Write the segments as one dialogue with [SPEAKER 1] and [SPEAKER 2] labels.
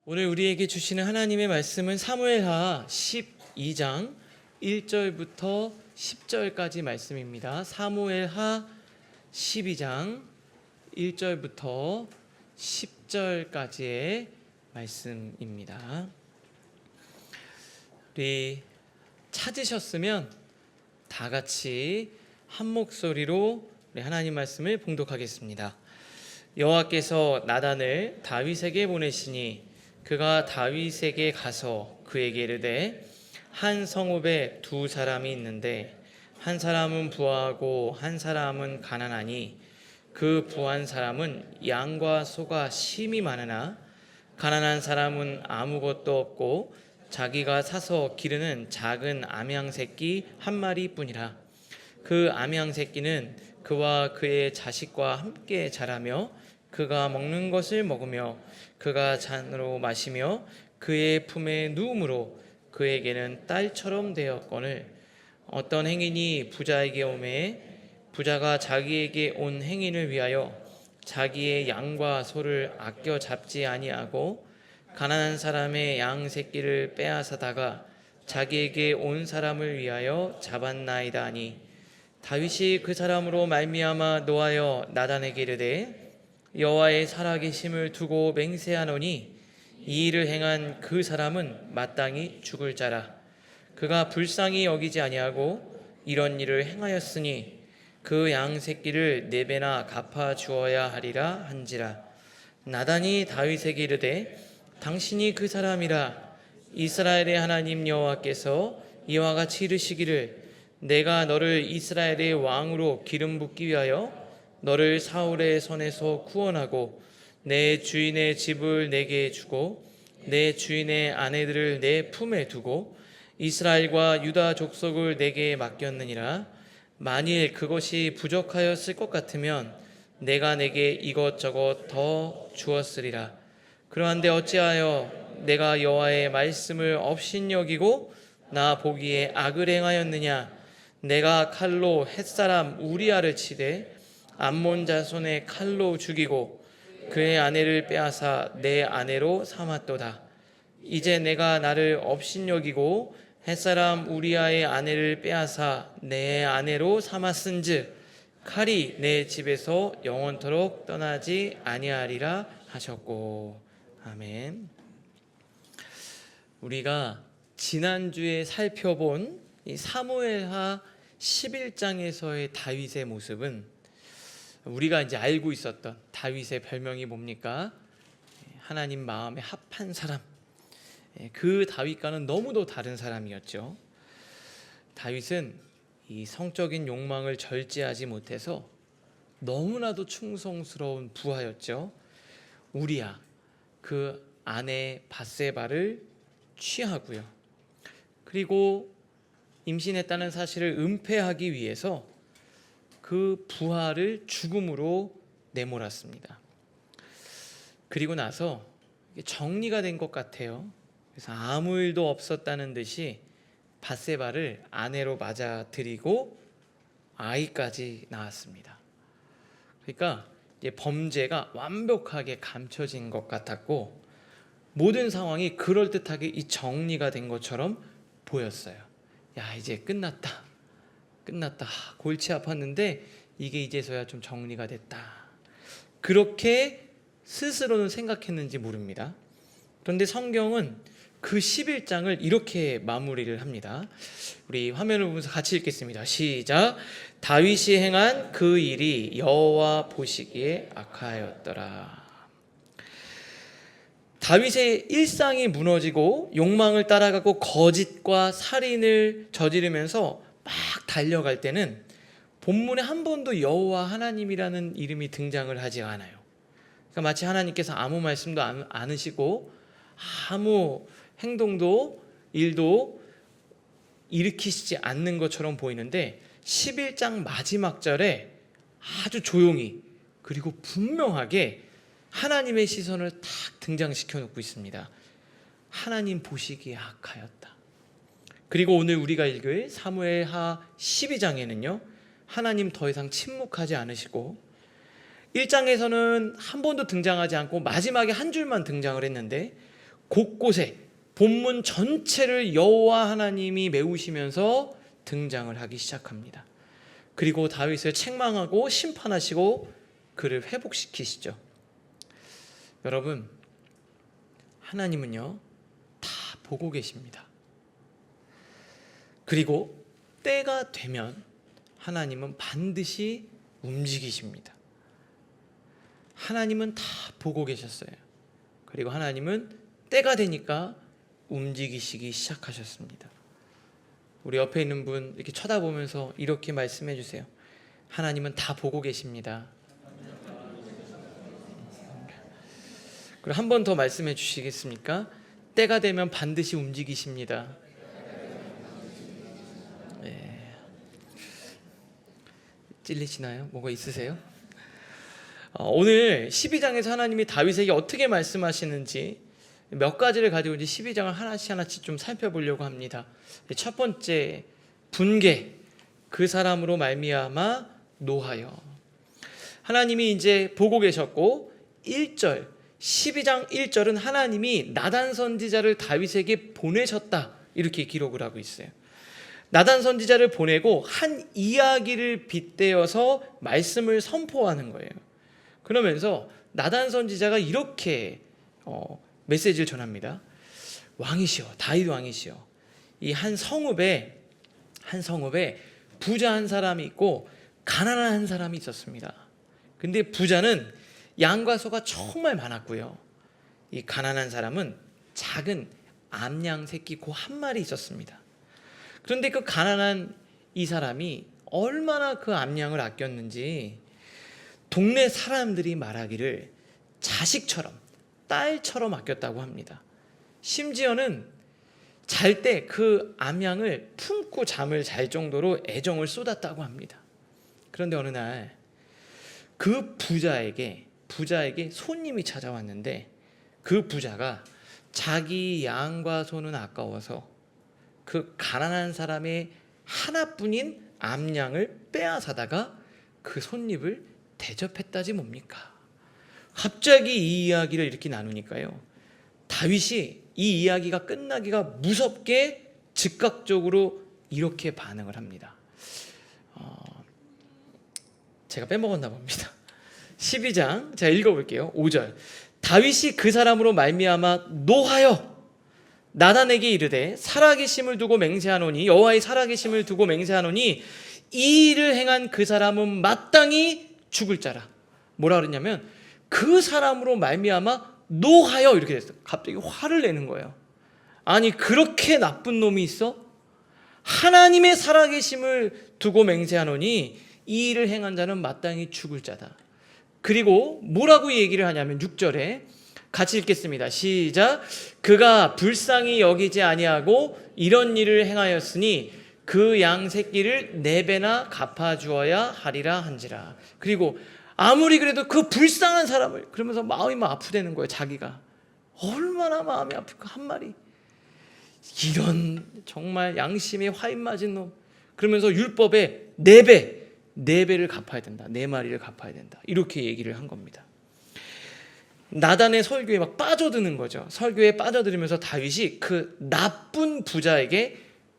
[SPEAKER 1] 오늘 우리에게 주시는 하나님의 말씀은 사무엘하 12장 1절부터 10절까지 말씀입니다. 사무엘하 12장 1절부터 10절까지의 말씀입니다. 우리 찾으셨으면 다 같이 한 목소리로 우리 하나님 말씀을 봉독하겠습니다. 여호와께서 나단을 다윗에게 보내시니 그가 다윗에게 가서 그에게 이르되 한 성읍에 두 사람이 있는데 한 사람은 부하고 한 사람은 가난하니 그 부한 사람은 양과 소가 심히 많으나 가난한 사람은 아무것도 없고 자기가 사서 기르는 작은 암양 새끼 한 마리뿐이라. 그 암양 새끼는 그와 그의 자식과 함께 자라며 그가 먹는 것을 먹으며 그가 잔으로 마시며 그의 품에 누움으로 그에게는 딸처럼 되었거늘 어떤 행인이 부자에게 오매 부자가 자기에게 온 행인을 위하여 자기의 양과 소를 아껴 잡지 아니하고 가난한 사람의 양 새끼를 빼앗아다가 자기에게 온 사람을 위하여 잡았나이다 하니 다윗이 그 사람으로 말미암아 노하여 나단에게 이르되 여호와의 살아계심을 두고 맹세하노니 이 일을 행한 그 사람은 마땅히 죽을 자라. 그가 불쌍히 여기지 아니하고 이런 일을 행하였으니 그 양 새끼를 4배나 갚아 주어야 하리라 한지라. 나단이 다윗에게 이르되 당신이 그 사람이라. 이스라엘의 하나님 여호와께서 이와 같이 이르시기를 내가 너를 이스라엘의 왕으로 기름 붓기 위하여 너를 사울의 손에서 구원하고 내 주인의 집을 내게 주고 내 주인의 아내들을 내 품에 두고 이스라엘과 유다 족속을 내게 맡겼느니라. 만일 그것이 부족하였을 것 같으면 내가 내게 이것저것 더 주었으리라. 그러한데 어찌하여 내가 여호와의 말씀을 업신여기고 나 보기에 악을 행하였느냐. 내가 칼로 햇사람 우리아를 치되 암몬 자손의 칼로 죽이고 그의 아내를 빼앗아 내 아내로 삼았도다. 이제 내가 나를 업신여기고 햇사람 우리아의 아내를 빼앗아 내 아내로 삼았은즉 칼이 내 집에서 영원토록 떠나지 아니하리라 하셨고. 아멘. 우리가 지난주에 살펴본 이 사무엘하 11장에서의 다윗의 모습은 우리가 이제 알고 있었던 다윗의 별명이 뭡니까? 하나님 마음에 합한 사람. 그 다윗과는 너무도 다른 사람이었죠. 다윗은 이 성적인 욕망을 절제하지 못해서 너무나도 충성스러운 부하였죠. 우리야 그 아내 밧세바를 취하고요. 그리고 임신했다는 사실을 은폐하기 위해서 그 부하를 죽음으로 내몰았습니다. 그리고 나서 정리가 된 것 같아요. 그래서 아무 일도 없었다는 듯이 밧세바를 아내로 맞아들이고 아이까지 낳았습니다. 그러니까 이제 범죄가 완벽하게 감춰진 것 같았고 모든 상황이 그럴듯하게 이 정리가 된 것처럼 보였어요. 야, 이제 끝났다. 골치 아팠는데 이게 이제서야 좀 정리가 됐다. 그렇게 스스로는 생각했는지 모릅니다. 그런데 성경은 그 11장을 이렇게 마무리를 합니다. 우리 화면을 보면서 같이 읽겠습니다. 시작. 다윗이 행한 그 일이 여호와 보시기에 악하였더라. 다윗의 일상이 무너지고 욕망을 따라가고 거짓과 살인을 저지르면서 막 달려갈 때는 본문에 한 번도 여호와 하나님이라는 이름이 등장을 하지 않아요. 그러니까 마치 하나님께서 아무 말씀도 안 하시고 아무 행동도 일도 일으키시지 않는 것처럼 보이는데 11장 마지막 절에 아주 조용히 그리고 분명하게 하나님의 시선을 탁 등장시켜 놓고 있습니다. 하나님 보시기에 악하였다. 그리고 오늘 우리가 읽을 사무엘하 12장에는요 하나님 더 이상 침묵하지 않으시고 1장에서는 한 번도 등장하지 않고 마지막에 한 줄만 등장을 했는데 곳곳에 본문 전체를 여호와 하나님이 메우시면서 등장을 하기 시작합니다. 그리고 다윗을 책망하고 심판하시고 그를 회복시키시죠. 여러분, 하나님은요 다 보고 계십니다. 그리고 때가 되면 하나님은 반드시 움직이십니다. 하나님은 다 보고 계셨어요. 그리고 하나님은 때가 되니까 움직이시기 시작하셨습니다. 우리 옆에 있는 분 이렇게 쳐다보면서 이렇게 말씀해 주세요. 하나님은 다 보고 계십니다. 그리고 한 번 더 말씀해 주시겠습니까? 때가 되면 반드시 움직이십니다. 네. 찔리시나요? 뭐가 있으세요? 오늘 12장에서 하나님이 다윗에게 어떻게 말씀하시는지 몇 가지를 가지고 이제 12장을 하나씩 좀 살펴보려고 합니다. 첫 번째, 분개, 그 사람으로 말미암아 노하여. 하나님이 이제 보고 계셨고 1절, 12장 1절은 하나님이 나단 선지자를 다윗에게 보내셨다 이렇게 기록을 하고 있어요. 나단 선지자를 보내고 한 이야기를 빗대어서 말씀을 선포하는 거예요. 그러면서 나단 선지자가 이렇게 메시지를 전합니다. 왕이시여, 다윗 왕이시여, 이 한 성읍에 부자 한 사람이 있고 가난한 한 사람이 있었습니다. 근데 부자는 양과 소가 정말 많았고요. 이 가난한 사람은 작은 암양 새끼 고 한 마리 있었습니다. 그런데 그 가난한 이 사람이 얼마나 그 암양을 아꼈는지 동네 사람들이 말하기를 자식처럼, 딸처럼 아꼈다고 합니다. 심지어는 잘 때 그 암양을 품고 잠을 잘 정도로 애정을 쏟았다고 합니다. 그런데 어느 날 그 부자에게 손님이 찾아왔는데 그 부자가 자기 양과 소는 아까워서 그 가난한 사람의 하나뿐인 암양을 빼앗아다가 그 손님을 대접했다지 뭡니까? 갑자기 이 이야기를 이렇게 나누니까요, 다윗이 이 이야기가 끝나기가 무섭게 즉각적으로 이렇게 반응을 합니다. 제가 빼먹었나 봅니다. 12장 제가 읽어볼게요. 5절, 다윗이 그 사람으로 말미암아 노하여 나단에게 이르되 살아계심을 두고 맹세하노니, 여호와의 살아계심을 두고 맹세하노니 이 일을 행한 그 사람은 마땅히 죽을 자라. 뭐라 그랬냐면 그 사람으로 말미암아 노하여 이렇게 됐어요. 갑자기 화를 내는 거예요. 아니, 그렇게 나쁜 놈이 있어? 하나님의 살아계심을 두고 맹세하노니 이 일을 행한 자는 마땅히 죽을 자다. 그리고 뭐라고 얘기를 하냐면 6절에 같이 읽겠습니다. 시작. 그가 불쌍히 여기지 아니하고 이런 일을 행하였으니 그 양 새끼를 4배나 갚아주어야 하리라 한지라. 그리고 아무리 그래도 그 불쌍한 사람을, 그러면서 마음이 막 아프다는 거예요. 자기가 얼마나 마음이 아플까, 한 마리, 이런 정말 양심에 화인 맞은 놈. 그러면서 율법에 4배를 갚아야 된다, 4마리를 갚아야 된다, 이렇게 얘기를 한 겁니다. 나단의 설교에 막 빠져드는 거죠. 설교에 빠져들면서 다윗이 그 나쁜 부자에게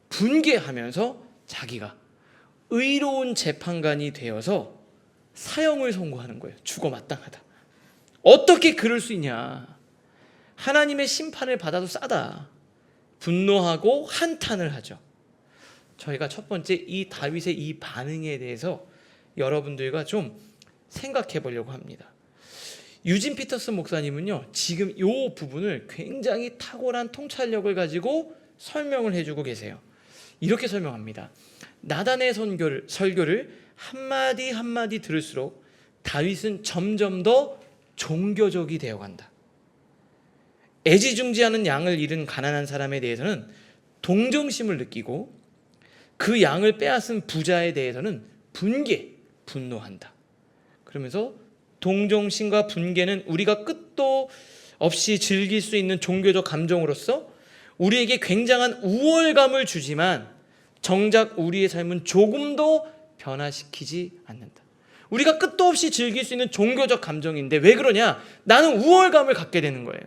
[SPEAKER 1] 분개하면서 자기가 의로운 재판관이 되어서 사형을 선고하는 거예요. 죽어 마땅하다. 어떻게 그럴 수 있냐, 하나님의 심판을 받아도 싸다. 분노하고 한탄을 하죠. 저희가 첫 번째 이 다윗의 이 반응에 대해서 여러분들과 좀 생각해 보려고 합니다. 유진 피터슨 목사님은요, 지금 이 부분을 굉장히 탁월한 통찰력을 가지고 설명을 해주고 계세요. 이렇게 설명합니다. 나단의 설교를 한마디 한마디 들을수록 다윗은 점점 더 종교적이 되어간다. 애지중지하는 양을 잃은 가난한 사람에 대해서는 동정심을 느끼고 그 양을 빼앗은 부자에 대해서는 분노한다. 그러면서 동정심과 분개는 우리가 끝도 없이 즐길 수 있는 종교적 감정으로서 우리에게 굉장한 우월감을 주지만 정작 우리의 삶은 조금도 변화시키지 않는다. 우리가 끝도 없이 즐길 수 있는 종교적 감정인데 왜 그러냐? 나는 우월감을 갖게 되는 거예요.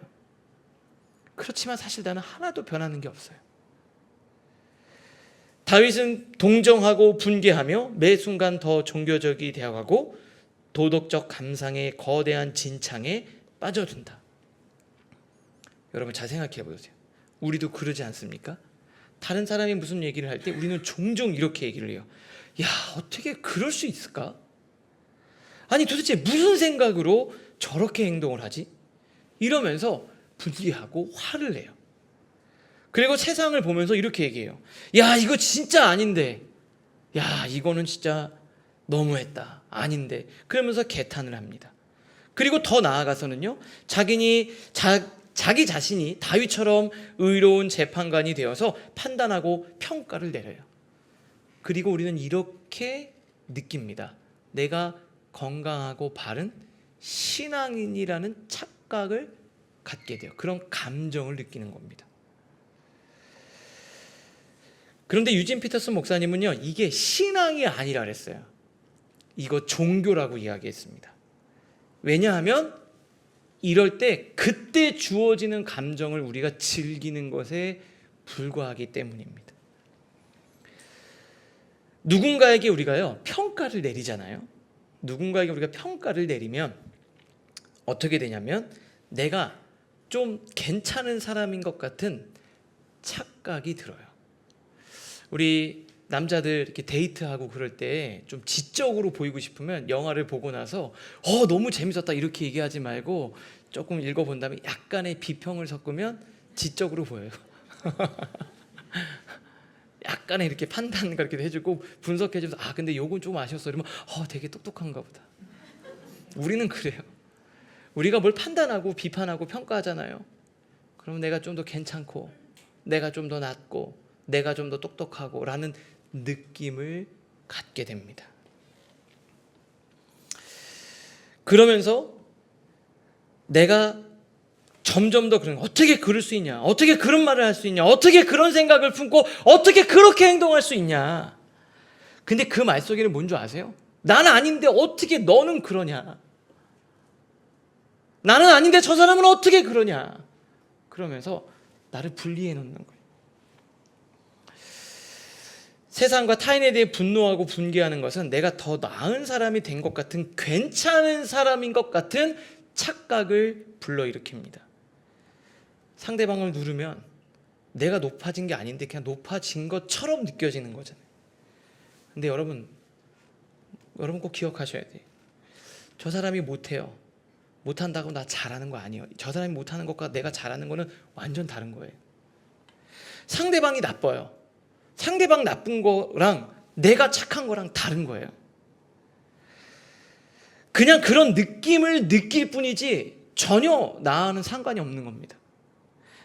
[SPEAKER 1] 그렇지만 사실 나는 하나도 변하는 게 없어요. 다윗은 동정하고 분개하며 매 순간 더 종교적이 되어가고 도덕적 감상의 거대한 진창에 빠져든다. 여러분 잘 생각해 보세요. 우리도 그러지 않습니까? 다른 사람이 무슨 얘기를 할 때 우리는 종종 이렇게 얘기를 해요. 야, 어떻게 그럴 수 있을까? 아니 도대체 무슨 생각으로 저렇게 행동을 하지? 이러면서 분개하고 화를 내요. 그리고 세상을 보면서 이렇게 얘기해요. 야, 이거 진짜 아닌데. 야, 이거는 진짜 너무했다. 아닌데. 그러면서 개탄을 합니다. 그리고 더 나아가서는요, 자기 자신이 다윗처럼 의로운 재판관이 되어서 판단하고 평가를 내려요. 그리고 우리는 이렇게 느낍니다. 내가 건강하고 바른 신앙인이라는 착각을 갖게 돼요. 그런 감정을 느끼는 겁니다. 그런데 유진 피터슨 목사님은요, 이게 신앙이 아니라 그랬어요. 이거 종교라고 이야기했습니다. 왜냐하면 이럴 때 그때 주어지는 감정을 우리가 즐기는 것에 불과하기 때문입니다. 누군가에게 우리가요, 평가를 내리잖아요. 누군가에게 우리가 평가를 내리면 어떻게 되냐면 내가 좀 괜찮은 사람인 것 같은 착각이 들어요. 우리 남자들 이렇게 데이트하고 그럴 때 좀 지적으로 보이고 싶으면 영화를 보고 나서 너무 재밌었다 이렇게 얘기하지 말고 조금 읽어본 다음에 약간의 비평을 섞으면 지적으로 보여요. 약간의 이렇게 판단 그렇게 해주고 분석해주면서 근데 요건 좀 아쉬웠어 이러면 되게 똑똑한가 보다. 우리는 그래요. 우리가 뭘 판단하고 비판하고 평가하잖아요. 그럼 내가 좀 더 괜찮고 내가 좀 더 낫고 내가 좀 더 똑똑하고 라는 느낌을 갖게 됩니다. 그러면서 내가 점점 더 그런, 어떻게 그럴 수 있냐, 어떻게 그런 말을 할 수 있냐, 어떻게 그런 생각을 품고 어떻게 그렇게 행동할 수 있냐. 근데 그 말 속에는 뭔 줄 아세요? 나는 아닌데 어떻게 너는 그러냐, 나는 아닌데 저 사람은 어떻게 그러냐, 그러면서 나를 분리해 놓는 거예요. 세상과 타인에 대해 분노하고 분개하는 것은 내가 더 나은 사람이 된 것 같은, 괜찮은 사람인 것 같은 착각을 불러일으킵니다. 상대방을 누르면 내가 높아진 게 아닌데 그냥 높아진 것처럼 느껴지는 거잖아요. 근데 여러분 꼭 기억하셔야 돼요. 저 사람이 못해요. 못한다고 나 잘하는 거 아니에요. 저 사람이 못하는 것과 내가 잘하는 거는 완전 다른 거예요. 상대방이 나빠요. 상대방 나쁜 거랑 내가 착한 거랑 다른 거예요. 그냥 그런 느낌을 느낄 뿐이지 전혀 나와는 상관이 없는 겁니다.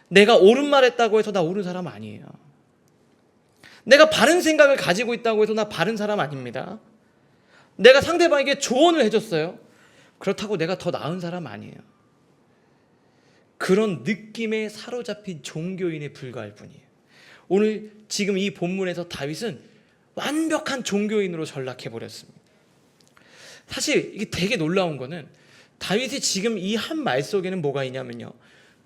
[SPEAKER 1] 내가 옳은 말 했다고 해서 나 옳은 사람 아니에요. 내가 바른 생각을 가지고 있다고 해서 나 바른 사람 아닙니다. 내가 상대방에게 조언을 해줬어요. 그렇다고 내가 더 나은 사람 아니에요. 그런 느낌에 사로잡힌 종교인에 불과할 뿐이에요. 오늘 지금 이 본문에서 다윗은 완벽한 종교인으로 전락해버렸습니다. 사실 이게 되게 놀라운 거는 다윗이 지금 이 한 말 속에는 뭐가 있냐면요,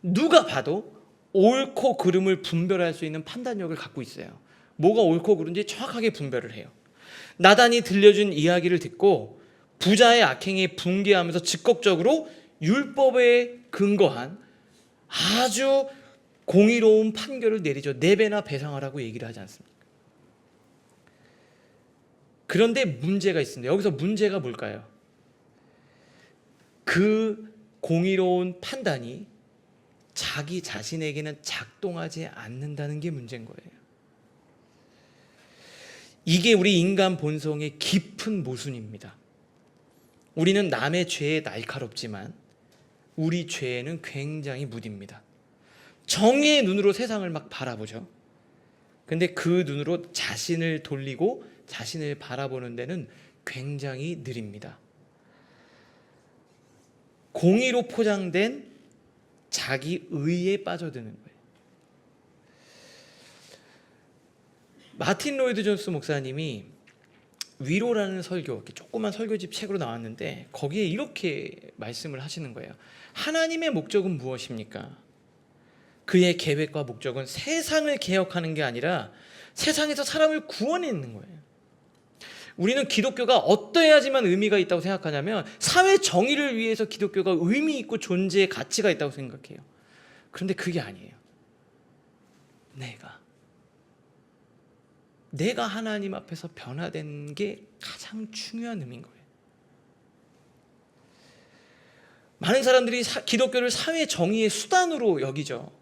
[SPEAKER 1] 누가 봐도 옳고 그름을 분별할 수 있는 판단력을 갖고 있어요. 뭐가 옳고 그른지 정확하게 분별을 해요. 나단이 들려준 이야기를 듣고 부자의 악행에 분개하면서 즉각적으로 율법에 근거한 아주 공의로운 판결을 내리죠. 4배나 배상하라고 얘기를 하지 않습니까? 그런데 문제가 있습니다. 여기서 문제가 뭘까요? 그 공의로운 판단이 자기 자신에게는 작동하지 않는다는 게 문제인 거예요. 이게 우리 인간 본성의 깊은 모순입니다. 우리는 남의 죄에 날카롭지만 우리 죄에는 굉장히 무딥니다. 정의의 눈으로 세상을 막 바라보죠. 근데 그 눈으로 자신을 돌리고 자신을 바라보는 데는 굉장히 느립니다. 공의로 포장된 자기 의에 빠져드는 거예요. 마틴 로이드 존스 목사님이 위로라는 설교, 이렇게 조그만 설교집 책으로 나왔는데 거기에 이렇게 말씀을 하시는 거예요. 하나님의 목적은 무엇입니까? 그의 계획과 목적은 세상을 개혁하는 게 아니라 세상에서 사람을 구원하는 거예요. 우리는 기독교가 어떠해야지만 의미가 있다고 생각하냐면 사회 정의를 위해서 기독교가 의미 있고 존재의 가치가 있다고 생각해요. 그런데 그게 아니에요. 내가 하나님 앞에서 변화된 게 가장 중요한 의미인 거예요. 많은 사람들이 기독교를 사회 정의의 수단으로 여기죠.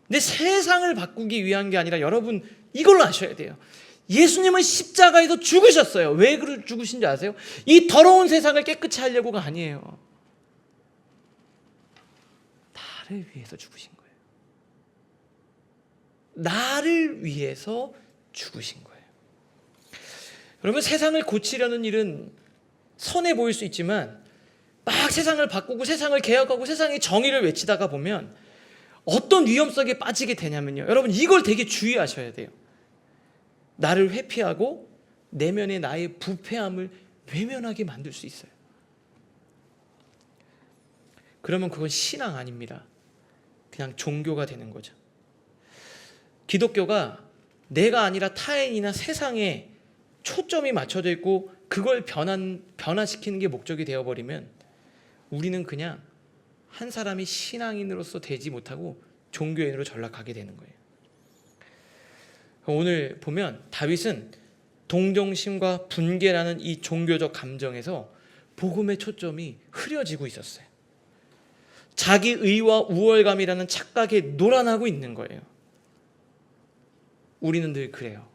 [SPEAKER 1] 근데 세상을 바꾸기 위한 게 아니라 여러분 이걸로 아셔야 돼요. 예수님은 십자가에서 죽으셨어요. 왜 죽으신 줄 아세요? 이 더러운 세상을 깨끗이 하려고가 아니에요. 나를 위해서 죽으신 거예요. 나를 위해서 죽으신 거예요. 여러분, 세상을 고치려는 일은 선해 보일 수 있지만 막 세상을 바꾸고 세상을 개혁하고 세상의 정의를 외치다가 보면 어떤 위험성에 빠지게 되냐면요, 여러분 이걸 되게 주의하셔야 돼요. 나를 회피하고 내면의 나의 부패함을 외면하게 만들 수 있어요. 그러면 그건 신앙 아닙니다. 그냥 종교가 되는 거죠. 기독교가 내가 아니라 타인이나 세상에 초점이 맞춰져 있고 그걸 변화시키는 게 목적이 되어버리면 우리는 그냥 한 사람이 신앙인으로서 되지 못하고 종교인으로 전락하게 되는 거예요. 오늘 보면 다윗은 동정심과 분개라는 이 종교적 감정에서 복음의 초점이 흐려지고 있었어요. 자기 의와 우월감이라는 착각에 놀아나고 있는 거예요. 우리는 늘 그래요.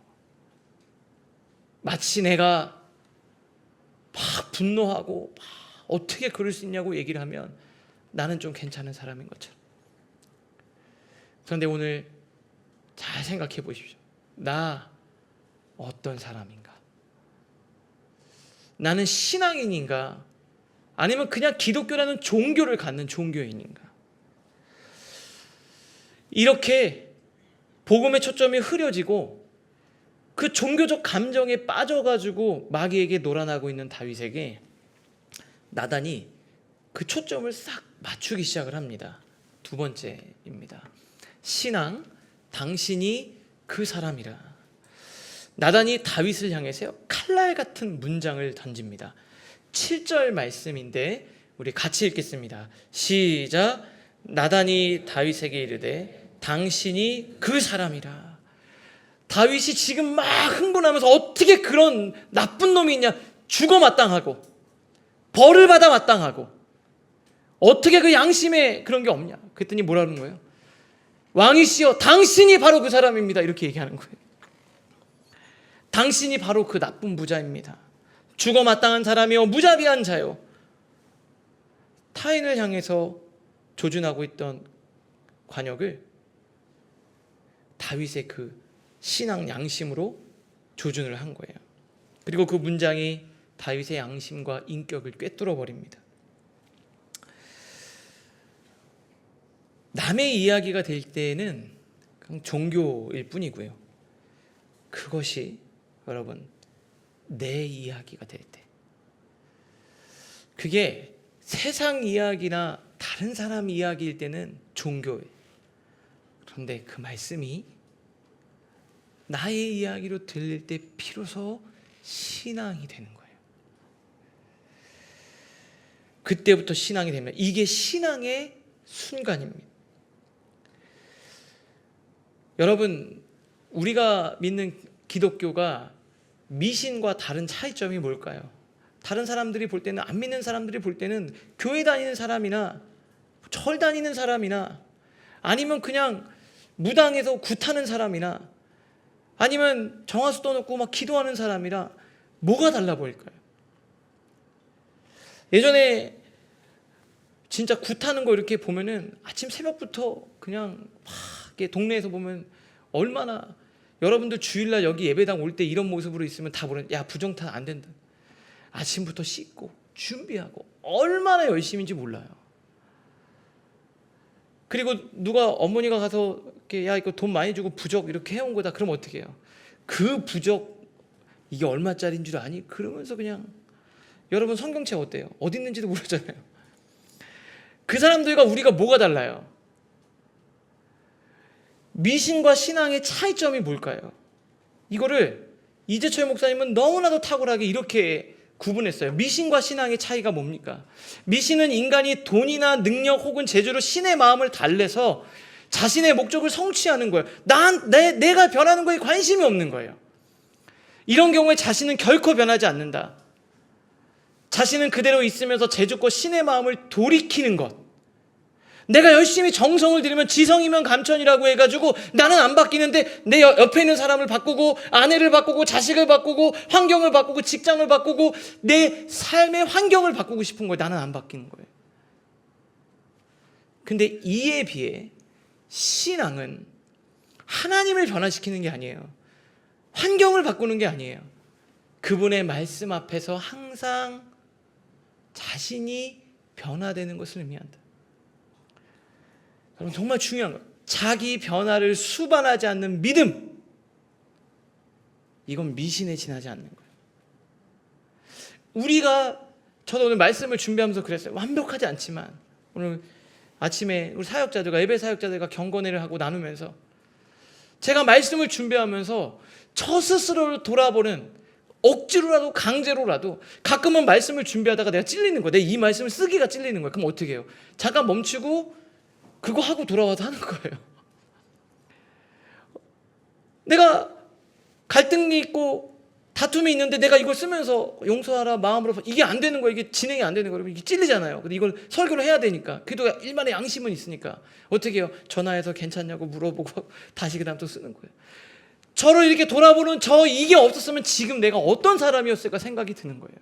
[SPEAKER 1] 마치 내가 막 분노하고 막 어떻게 그럴 수 있냐고 얘기를 하면 나는 좀 괜찮은 사람인 것처럼. 그런데 오늘 잘 생각해 보십시오. 나 어떤 사람인가? 나는 신앙인인가? 아니면 그냥 기독교라는 종교를 갖는 종교인인가? 이렇게 복음의 초점이 흐려지고 그 종교적 감정에 빠져가지고 마귀에게 놀아나고 있는 다윗에게 나단이 그 초점을 싹 맞추기 시작을 합니다. 두 번째입니다. 신앙, 당신이 그 사람이라. 나단이 다윗을 향해서 칼날 같은 문장을 던집니다. 7절 말씀인데 우리 같이 읽겠습니다. 시작. 나단이 다윗에게 이르되 당신이 그 사람이라. 다윗이 지금 막 흥분하면서 어떻게 그런 나쁜 놈이 있냐, 죽어 마땅하고 벌을 받아 마땅하고 어떻게 그 양심에 그런 게 없냐. 그랬더니 뭐라는 거예요? 왕이시여 당신이 바로 그 사람입니다. 이렇게 얘기하는 거예요. 당신이 바로 그 나쁜 부자입니다. 죽어 마땅한 사람이요 무자비한 자요. 타인을 향해서 조준하고 있던 관역을 다윗의 그 신앙 양심으로 조준을 한 거예요. 그리고 그 문장이 다윗의 양심과 인격을 꿰뚫어 버립니다. 남의 이야기가 될 때에는 그냥 종교일 뿐이고요. 그것이 여러분 내 이야기가 될 때, 그게 세상 이야기나 다른 사람 이야기일 때는 종교예요. 그런데 그 말씀이 나의 이야기로 들릴 때 비로소 신앙이 되는 거예요. 그때부터 신앙이 됩니다. 이게 신앙의 순간입니다. 여러분, 우리가 믿는 기독교가 미신과 다른 차이점이 뭘까요? 다른 사람들이 볼 때는, 안 믿는 사람들이 볼 때는 교회 다니는 사람이나 절 다니는 사람이나 아니면 그냥 무당에서 굿하는 사람이나 아니면 정화수 떠놓고 막 기도하는 사람이라 뭐가 달라 보일까요? 예전에 진짜 굿하는 거 이렇게 보면은 아침 새벽부터 그냥 막 이렇게 동네에서 보면 얼마나, 여러분들 주일날 여기 예배당 올 때 이런 모습으로 있으면 다 모르는, 야 부정탄 안 된다. 아침부터 씻고 준비하고 얼마나 열심인지 몰라요. 그리고 누가 어머니가 가서 이렇게 야 이거 돈 많이 주고 부적 이렇게 해온 거다. 그럼 어떻게 해요? 그 부적 이게 얼마짜리인 줄 아니? 그러면서 그냥, 여러분 성경책 어때요? 어디 있는지도 모르잖아요. 그 사람들과 우리가 뭐가 달라요? 미신과 신앙의 차이점이 뭘까요? 이거를 이재철 목사님은 너무나도 탁월하게 이렇게 구분했어요. 미신과 신앙의 차이가 뭡니까? 미신은 인간이 돈이나 능력 혹은 재주로 신의 마음을 달래서 자신의 목적을 성취하는 거예요. 내가 변하는 거에 관심이 없는 거예요. 이런 경우에 자신은 결코 변하지 않는다. 자신은 그대로 있으면서 재주껏 신의 마음을 돌이키는 것. 내가 열심히 정성을 들이면 지성이면 감천이라고 해가지고 나는 안 바뀌는데 내 옆에 있는 사람을 바꾸고 아내를 바꾸고 자식을 바꾸고 환경을 바꾸고 직장을 바꾸고 내 삶의 환경을 바꾸고 싶은 거예요. 나는 안 바뀌는 거예요. 근데 이에 비해 신앙은 하나님을 변화시키는 게 아니에요. 환경을 바꾸는 게 아니에요. 그분의 말씀 앞에서 항상 자신이 변화되는 것을 의미한다. 여러분, 정말 중요한 거예요. 자기 변화를 수반하지 않는 믿음, 이건 미신에 지나지 않는 거예요. 저도 오늘 말씀을 준비하면서 그랬어요. 완벽하지 않지만 오늘 아침에 우리 사역자들과 예배 사역자들과 경건회를 하고 나누면서 제가 말씀을 준비하면서 저 스스로를 돌아보는, 억지로라도 강제로라도 가끔은 말씀을 준비하다가 내가 찔리는 거예요. 이 말씀을 쓰기가 찔리는 거예요. 그럼 어떻게 해요? 잠깐 멈추고 그거 하고 돌아와서 하는 거예요. 내가 갈등이 있고 다툼이 있는데 내가 이걸 쓰면서 용서하라 마음으로, 이게 안 되는 거예요. 이게 진행이 안 되는 거예요. 이게 찔리잖아요. 근데 이걸 설교를 해야 되니까, 그래도 일만의 양심은 있으니까 어떻게 해요? 전화해서 괜찮냐고 물어보고 다시 그 다음 또 쓰는 거예요. 저를 이렇게 돌아보는 이게 없었으면 지금 내가 어떤 사람이었을까 생각이 드는 거예요.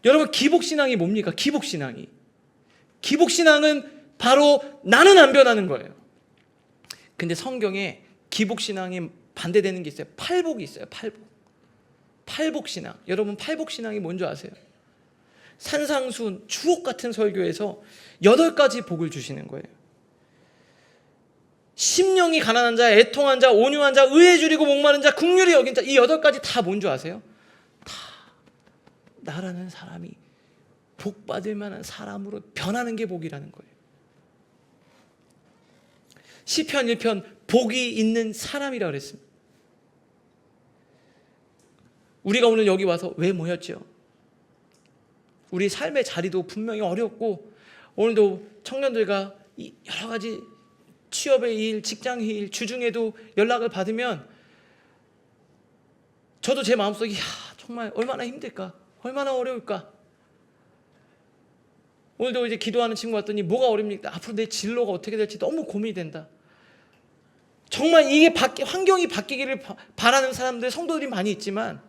[SPEAKER 1] 여러분, 기복신앙이 뭡니까? 기복신앙은 바로 나는 안 변하는 거예요. 근데 성경에 기복신앙에 반대되는 게 있어요. 팔복이 있어요. 팔복신앙. 여러분, 팔복신앙이 뭔지 아세요? 산상수훈, 주옥 같은 설교에서 8가지 복을 주시는 거예요. 심령이 가난한 자, 애통한 자, 온유한 자, 의에 줄이고 목마른 자, 긍휼히 여긴 자, 이 8가지 다 뭔 줄 아세요? 나라는 사람이 복받을 만한 사람으로 변하는 게 복이라는 거예요. 시편 1편 복이 있는 사람이라고 그랬습니다. 우리가 오늘 여기 와서 왜 모였죠? 우리 삶의 자리도 분명히 어렵고 오늘도 청년들과 여러 가지 취업의 일, 직장의 일, 주중에도 연락을 받으면 저도 제 마음속에 정말 얼마나 힘들까? 얼마나 어려울까? 오늘도 이제 기도하는 친구 왔더니 뭐가 어렵니까? 앞으로 내 진로가 어떻게 될지 너무 고민이 된다. 정말 이게 환경이 바뀌기를 바라는 사람들, 성도들이 많이 있지만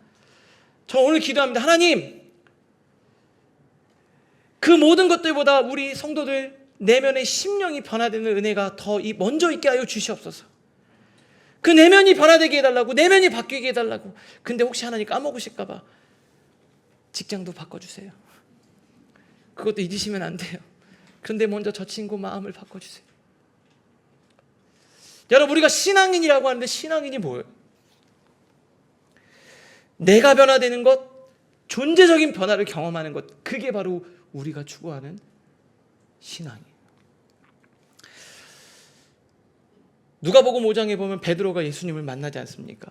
[SPEAKER 1] 저 오늘 기도합니다. 하나님, 그 모든 것들보다 우리 성도들 내면의 심령이 변화되는 은혜가 더 먼저 있게 하여 주시옵소서. 그 내면이 변화되게 해달라고, 내면이 바뀌게 해달라고. 근데 혹시 하나님 까먹으실까 봐 직장도 바꿔주세요. 그것도 잊으시면 안 돼요. 그런데 먼저 저 친구 마음을 바꿔주세요. 여러분, 우리가 신앙인이라고 하는데 신앙인이 뭐예요? 내가 변화되는 것, 존재적인 변화를 경험하는 것, 그게 바로 우리가 추구하는 신앙이에요. 누가복음 5장에 보면 베드로가 예수님을 만나지 않습니까?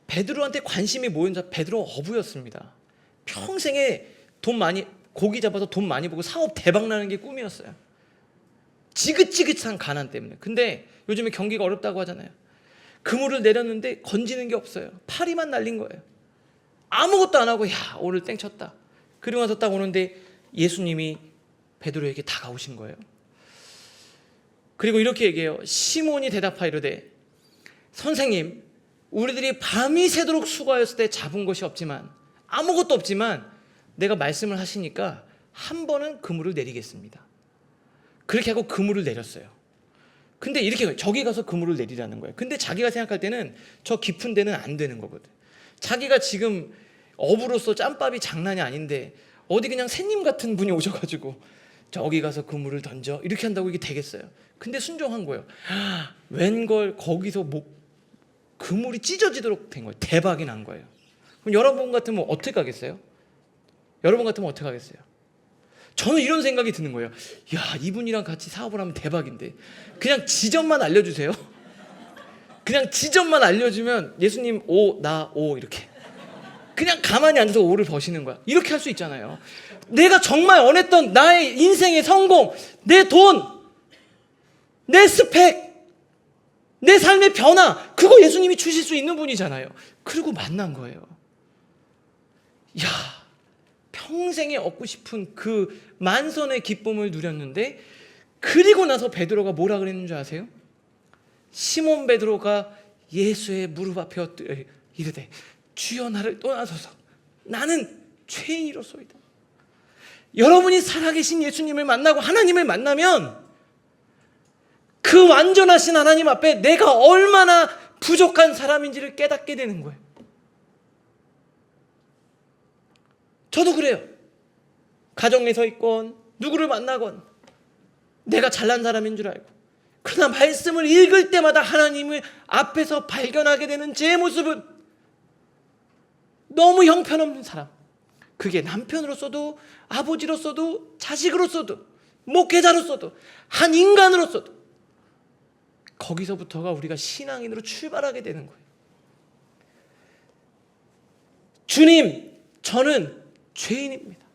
[SPEAKER 1] 베드로한테 관심이 뭐였는지, 베드로 어부였습니다. 평생에 고기 잡아서 돈 많이 벌고 사업 대박 나는 게 꿈이었어요. 지긋지긋한 가난 때문에. 근데 요즘에 경기가 어렵다고 하잖아요. 그물을 내렸는데 건지는 게 없어요. 파리만 날린 거예요. 아무것도 안 하고 오늘 땡쳤다. 그리고 나서 딱 오는데 예수님이 베드로에게 다가오신 거예요. 그리고 이렇게 얘기해요. 시몬이 대답하이르되 선생님, 우리들이 밤이 새도록 수고하였을 때 잡은 것이 없지만, 아무것도 없지만 내가 말씀을 하시니까 한 번은 그물을 내리겠습니다. 그렇게 하고 그물을 내렸어요. 근데 이렇게 저기 가서 그물을 내리라는 거예요. 근데 자기가 생각할 때는 저 깊은 데는 안 되는 거거든. 자기가 지금 어부로서 짬밥이 장난이 아닌데 어디 그냥 새님 같은 분이 오셔가지고 저기 가서 그물을 던져 이렇게 한다고 이게 되겠어요? 근데 순종한 거예요. 웬걸 거기서 그물이 찢어지도록 된 거예요. 대박이 난 거예요. 그럼 여러분 같으면 어떻게 하겠어요? 여러분 같으면 어떻게 하겠어요? 저는 이런 생각이 드는 거예요. 야, 이분이랑 같이 사업을 하면 대박인데 그냥 지점만 알려주세요. 그냥 지점만 알려주면 예수님 오, 나 오 이렇게 그냥 가만히 앉아서 오를 버시는 거야. 이렇게 할 수 있잖아요. 내가 정말 원했던 나의 인생의 성공, 내 돈, 내 스펙, 내 삶의 변화, 그거 예수님이 주실 수 있는 분이잖아요. 그리고 만난 거예요. 야, 평생에 얻고 싶은 그 만선의 기쁨을 누렸는데, 그리고 나서 베드로가 뭐라 그랬는 줄 아세요? 시몬 베드로가 예수의 무릎 앞에 엎드려 이르되 주여 나를 떠나소서 나는 죄인이로소이다. 여러분이 살아계신 예수님을 만나고 하나님을 만나면 그 완전하신 하나님 앞에 내가 얼마나 부족한 사람인지를 깨닫게 되는 거예요. 저도 그래요. 가정에 서 있건 누구를 만나건 내가 잘난 사람인 줄 알고, 그러나 말씀을 읽을 때마다 하나님을 앞에서 발견하게 되는 제 모습은 너무 형편없는 사람. 그게 남편으로서도 아버지로서도 자식으로서도 목회자로서도 한 인간으로서도 거기서부터가 우리가 신앙인으로 출발하게 되는 거예요. 주님, 저는 죄인입니다.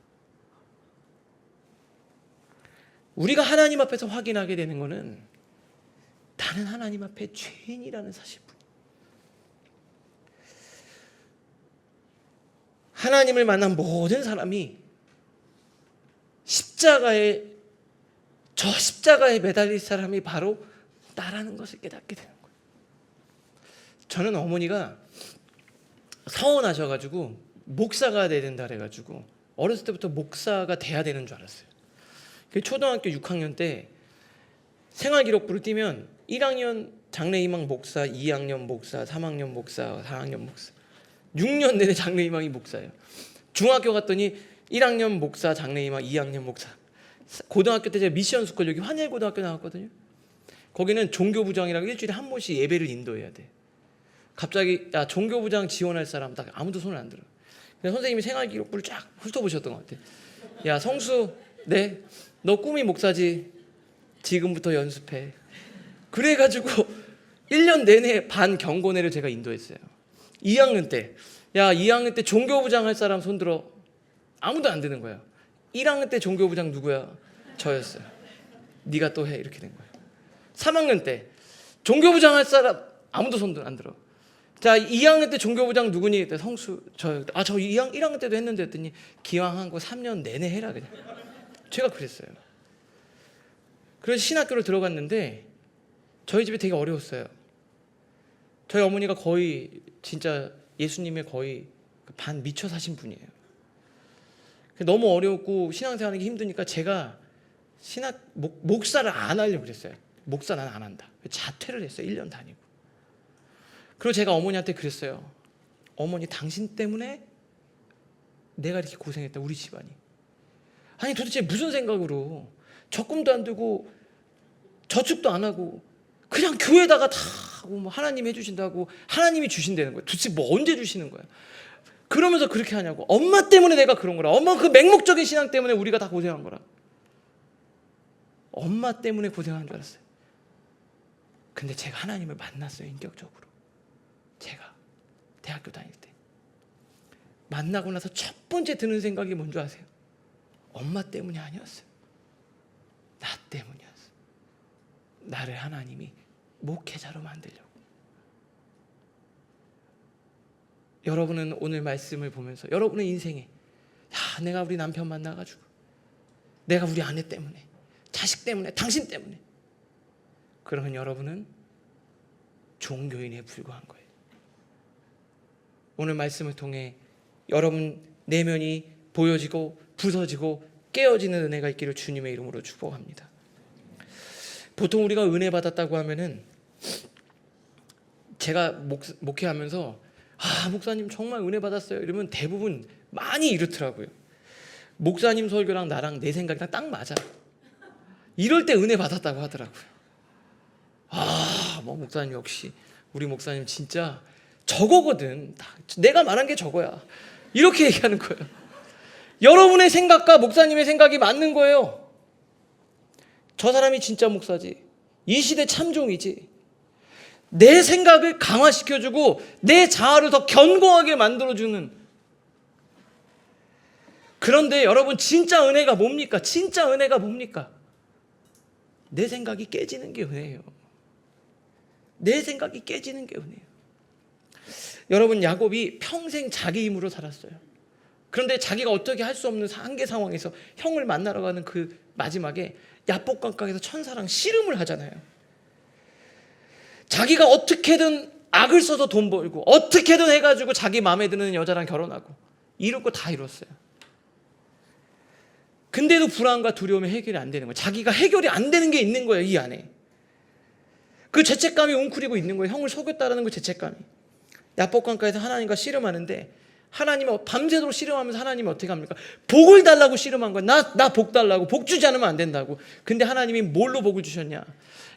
[SPEAKER 1] 우리가 하나님 앞에서 확인하게 되는 것은 나는 하나님 앞에 죄인이라는 사실뿐. 하나님을 만난 모든 사람이 저 십자가에 매달릴 사람이 바로 나라는 것을 깨닫게 되는 거예요. 저는 어머니가 서원하셔가지고 목사가 돼야 된다 그래가지고 어렸을 때부터 목사가 돼야 되는 줄 알았어요. 초등학교 6학년 때 생활기록부를 띄면 1학년 장래희망 목사, 2학년 목사, 3학년 목사, 4학년 목사, 6년 내내 장래희망이 목사예요. 중학교 갔더니 1학년 목사, 장래희망, 2학년 목사. 고등학교 때 제가 미션 스쿨 여기 환일고등학교 나왔거든요. 거기는 종교부장이라고 일주일에 한 번씩 예배를 인도해야 돼. 갑자기 야, 종교부장 지원할 사람 딱 아무도 손을 안 들어. 근데 선생님이 생활기록부를 쫙 훑어보셨던 것 같아. 야, 성수, 네, 너 꿈이 목사지. 지금부터 연습해. 그래가지고 1년 내내 반 경고회를 제가 인도했어요. 2학년 때, 야, 2학년 때 종교부장 할 사람 손들어. 아무도 안 드는 거야. 1학년 때 종교부장 누구야? 저였어요. 네가 또 해. 이렇게 된 거예요. 3학년 때 종교부장 할 사람 아무도 손 안 들어. 자, 2학년 때 종교부장 누구니? 성수, 저요. 아, 저 1학년 때도 했는데 했더니 기왕 한 거 3년 내내 해라 그냥. 제가 그랬어요. 그래서 신학교를 들어갔는데 저희 집이 되게 어려웠어요. 저희 어머니가 거의 진짜 예수님의 거의 반 미쳐 사신 분이에요. 너무 어려웠고 신앙생활하기 힘드니까 제가 목사를 안 하려고 그랬어요. 목사 나는 안 한다. 자퇴를 했어요. 1년 다니고. 그리고 제가 어머니한테 그랬어요. 어머니, 당신 때문에 내가 이렇게 고생했다, 우리 집안이. 아니 도대체 무슨 생각으로 적금도 안 들고 저축도 안 하고 그냥 교회에다가 다 뭐 하나님 해주신다고 하나님이 주신다는 거예요. 도대체 뭐 언제 주시는 거예요? 그러면서 그렇게 하냐고. 엄마 때문에 내가 그런 거라. 엄마 그 맹목적인 신앙 때문에 우리가 다 고생한 거라. 엄마 때문에 고생한 줄 알았어요. 근데 제가 하나님을 만났어요. 인격적으로. 제가 대학교 다닐 때 만나고 나서 첫 번째 드는 생각이 뭔지 아세요? 엄마 때문이 아니었어요. 나 때문이었어요. 나를 하나님이 목회자로 만들려고. 여러분은 오늘 말씀을 보면서 여러분의 인생에 야, 내가 우리 남편 만나가지고 내가 우리 아내 때문에 자식 때문에 당신 때문에 그러면 여러분은 종교인에 불과한 거예요. 오늘 말씀을 통해 여러분 내면이 보여지고 부서지고 깨어지는 은혜가 있기를 주님의 이름으로 축복합니다. 보통 우리가 은혜 받았다고 하면은 제가 목회하면서 아, 목사님 정말 은혜 받았어요 이러면 대부분 많이 이렇더라고요. 목사님 설교랑 나랑 내 생각이랑 딱 맞아. 이럴 때 은혜 받았다고 하더라고요. 아, 뭐 목사님 역시 우리 목사님 진짜 저거거든. 내가 말한 게 저거야. 이렇게 얘기하는 거예요. 여러분의 생각과 목사님의 생각이 맞는 거예요. 저 사람이 진짜 목사지, 이 시대 참종이지. 내 생각을 강화시켜주고 내 자아를 더 견고하게 만들어주는. 그런데 여러분, 진짜 은혜가 뭡니까? 진짜 은혜가 뭡니까? 내 생각이 깨지는 게 은혜예요. 내 생각이 깨지는 게 은혜예요. 여러분, 야곱이 평생 자기 힘으로 살았어요. 그런데 자기가 어떻게 할 수 없는 한계 상황에서 형을 만나러 가는 그 마지막에 야복강가에서 천사랑 씨름을 하잖아요. 자기가 어떻게든 악을 써서 돈 벌고 어떻게든 해가지고 자기 마음에 드는 여자랑 결혼하고 이룰 거 다 이뤘어요. 근데도 불안과 두려움이 해결이 안 되는 거예요. 자기가 해결이 안 되는 게 있는 거예요, 이 안에. 그 죄책감이 웅크리고 있는 거예요. 형을 속였다라는 그 죄책감이. 야복강가에서 하나님과 씨름하는데, 하나님은 밤새도록 씨름하면서 하나님이 어떻게 합니까? 복을 달라고 씨름한 거야. 나 복 달라고. 복 주지 않으면 안 된다고. 근데 하나님이 뭘로 복을 주셨냐?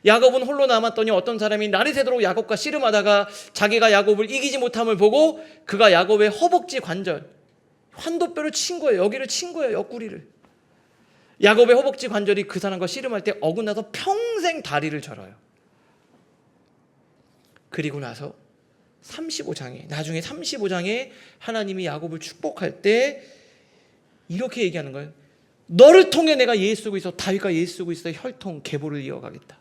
[SPEAKER 1] 야곱은 홀로 남았더니 어떤 사람이 날이 새도록 야곱과 씨름하다가 자기가 야곱을 이기지 못함을 보고 그가 야곱의 허벅지 관절, 환도뼈를 친 거예요. 여기를 친 거예요, 옆구리를. 야곱의 허벅지 관절이 그 사람과 씨름할 때 어긋나서 평생 다리를 절어요. 그리고 나서 35장에, 나중에 35장에 하나님이 야곱을 축복할 때 이렇게 얘기하는 거예요. 너를 통해 내가 예수 그리스도, 다윗과 예수 그리스도의 혈통 계보를 이어가겠다.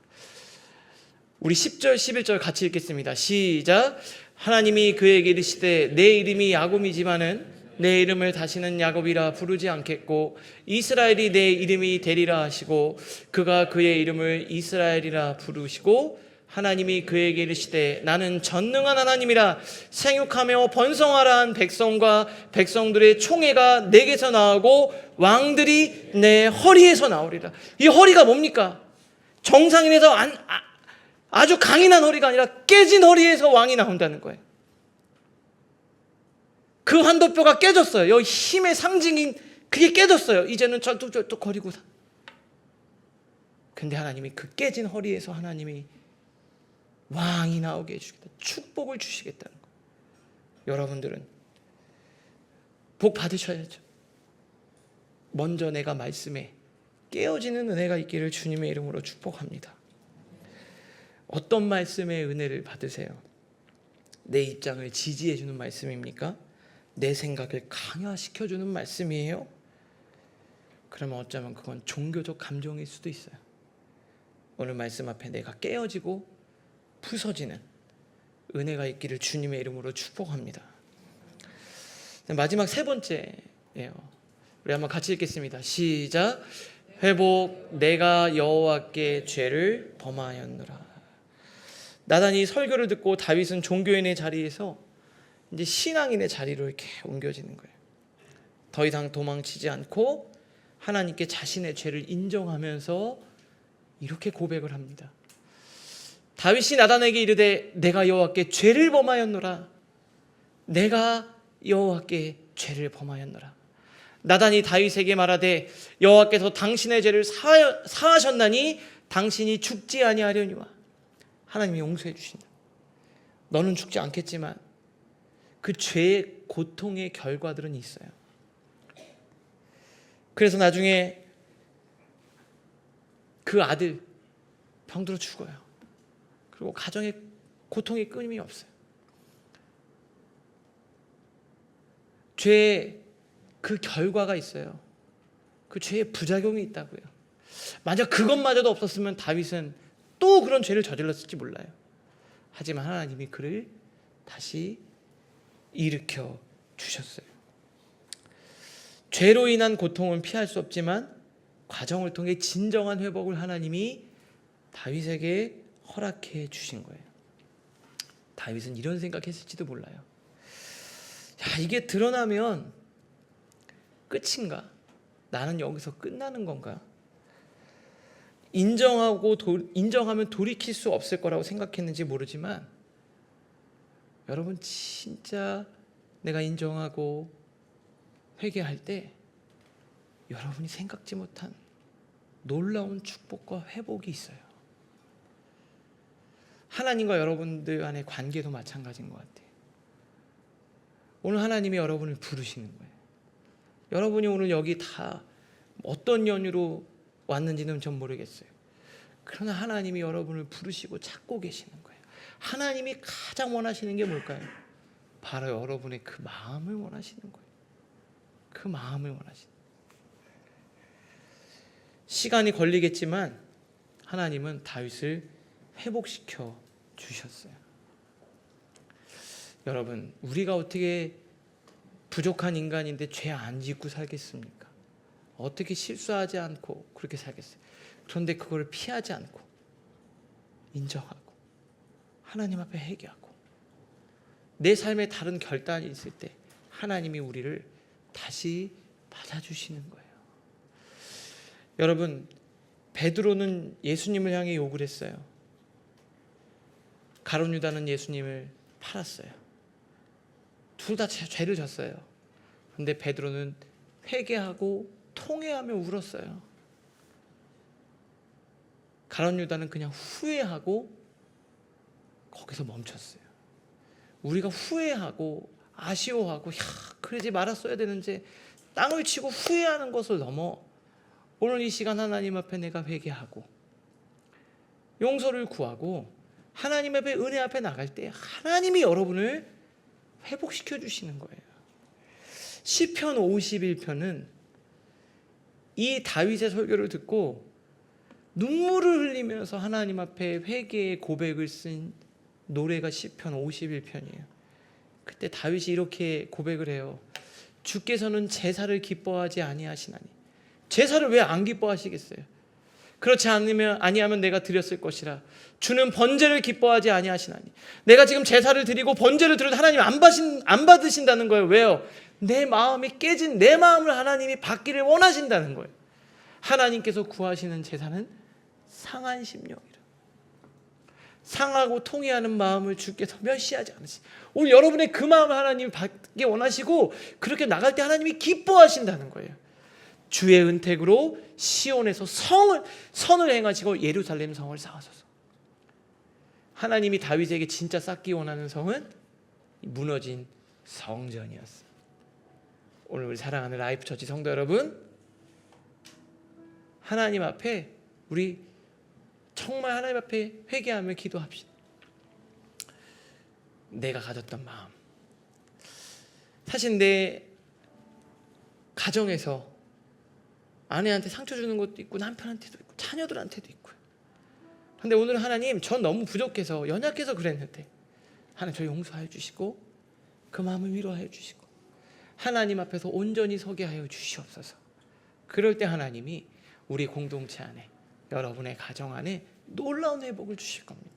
[SPEAKER 1] 우리 10절 11절 같이 읽겠습니다. 시작. 하나님이 그에게 이르시되 내 이름이 야곱이지만은 내 이름을 다시는 야곱이라 부르지 않겠고 이스라엘이 내 이름이 되리라 하시고 그가 그의 이름을 이스라엘이라 부르시고 하나님이 그에게 이르시되 나는 전능한 하나님이라 생육하며 번성하라 한 백성과 백성들의 총회가 내게서 나오고 왕들이 내 허리에서 나오리라. 이 허리가 뭡니까? 정상인에서 아주 강인한 허리가 아니라 깨진 허리에서 왕이 나온다는 거예요. 그 환도뼈가 깨졌어요. 이 힘의 상징인 그게 깨졌어요. 이제는 쩔뚝쩔뚝거리고. 근데 하나님이 그 깨진 허리에서 하나님이 왕이 나오게 해주겠다. 축복을 주시겠다는 거예요. 여러분들은 복 받으셔야죠. 먼저 내가 말씀에 깨어지는 은혜가 있기를 주님의 이름으로 축복합니다. 어떤 말씀의 은혜를 받으세요? 내 입장을 지지해 주는 말씀입니까? 내 생각을 강화시켜주는 말씀이에요? 그러면 어쩌면 그건 종교적 감정일 수도 있어요. 오늘 말씀 앞에 내가 깨어지고 부서지는 은혜가 있기를 주님의 이름으로 축복합니다. 마지막 세 번째예요. 우리 한번 같이 읽겠습니다. 시작. 회복. 내가 여호와께 죄를 범하였노라. 나단이 설교를 듣고 다윗은 종교인의 자리에서 이제 신앙인의 자리로 이렇게 옮겨지는 거예요. 더 이상 도망치지 않고 하나님께 자신의 죄를 인정하면서 이렇게 고백을 합니다. 다윗이 나단에게 이르되 내가 여호와께 죄를 범하였노라. 내가 여호와께 죄를 범하였노라. 나단이 다윗에게 말하되 여호와께서 당신의 죄를 사하셨나니 당신이 죽지 아니하려니와. 하나님이 용서해 주신다. 너는 죽지 않겠지만 그 죄의 고통의 결과들은 있어요. 그래서 나중에 그 아들 병들어 죽어요. 그리고 가정의 고통이 끊임이 없어요. 죄의 그 결과가 있어요. 그 죄의 부작용이 있다고요. 만약 그것마저도 없었으면 다윗은 또 그런 죄를 저질렀을지 몰라요. 하지만 하나님이 그를 다시 일으켜 주셨어요. 죄로 인한 고통은 피할 수 없지만 과정을 통해 진정한 회복을 하나님이 다윗에게 허락해 주신 거예요. 다윗은 이런 생각했을지도 몰라요. 야, 이게 드러나면 끝인가? 나는 여기서 끝나는 건가? 인정하면 돌이킬 수 없을 거라고 생각했는지 모르지만 여러분, 진짜 내가 인정하고 회개할 때 여러분이 생각지 못한 놀라운 축복과 회복이 있어요. 하나님과 여러분들 간의 관계도 마찬가지인 것 같아요. 오늘 하나님이 여러분을 부르시는 거예요. 여러분이 오늘 여기 다 어떤 연유로 왔는지는 전 모르겠어요. 그러나 하나님이 여러분을 부르시고 찾고 계시는 거예요. 하나님이 가장 원하시는 게 뭘까요? 바로 여러분의 그 마음을 원하시는 거예요. 그 마음을 원하시는 거예요. 시간이 걸리겠지만 하나님은 다윗을 회복시켜 주셨어요. 여러분, 우리가 어떻게 부족한 인간인데 죄 안 짓고 살겠습니까? 어떻게 실수하지 않고 그렇게 살겠어요? 그런데 그걸 피하지 않고 인정하고 하나님 앞에 회개하고 내 삶에 다른 결단이 있을 때 하나님이 우리를 다시 받아주시는 거예요. 여러분, 베드로는 예수님을 향해 욕을 했어요. 가룟 유다는 예수님을 팔았어요. 둘 다 죄를 졌어요. 그런데 베드로는 회개하고 통회하며 울었어요. 가룟 유다는 그냥 후회하고 거기서 멈췄어요. 우리가 후회하고 아쉬워하고 그러지 말았어야 되는데 땅을 치고 후회하는 것을 넘어 오늘 이 시간 하나님 앞에 내가 회개하고 용서를 구하고 하나님 앞에 은혜 앞에 나갈 때 하나님이 여러분을 회복시켜 주시는 거예요. 시편 51편은 이 다윗의 설교를 듣고 눈물을 흘리면서 하나님 앞에 회개의 고백을 쓴 노래가 시편 51편이에요. 그때 다윗이 이렇게 고백을 해요. 주께서는 제사를 기뻐하지 아니하시나니. 제사를 왜 안 기뻐하시겠어요? 그렇지 아니하면 내가 드렸을 것이라. 주는 번제를 기뻐하지 아니하시나니. 내가 지금 제사를 드리고 번제를 드려도 하나님 안 받으신다는 거예요. 왜요? 내 마음이 깨진 내 마음을 하나님이 받기를 원하신다는 거예요. 하나님께서 구하시는 제사는 상한 심령이라. 상하고 통회하는 마음을 주께서 멸시하지 않으시니. 오늘 여러분의 그 마음을 하나님이 받기 원하시고 그렇게 나갈 때 하나님이 기뻐하신다는 거예요. 주의 은택으로 시온에서 선을 행하시고 예루살렘 성을 쌓으소서. 하나님이 다윗에게 진짜 쌓기 원하는 성은 무너진 성전이었어요. 오늘 우리 사랑하는 라이프처치 성도 여러분, 하나님 앞에 우리 정말 하나님 앞에 회개하며 기도합시다. 내가 가졌던 마음, 사실 내 가정에서 아내한테 상처 주는 것도 있고 남편한테도 있고 자녀들한테도 있고요. 그런데 오늘 하나님, 전 너무 부족해서 연약해서 그랬는데 하나님 저 용서해 주시고 그 마음을 위로해 주시고 하나님 앞에서 온전히 서게 하여 주시옵소서. 그럴 때 하나님이 우리 공동체 안에, 여러분의 가정 안에 놀라운 회복을 주실 겁니다.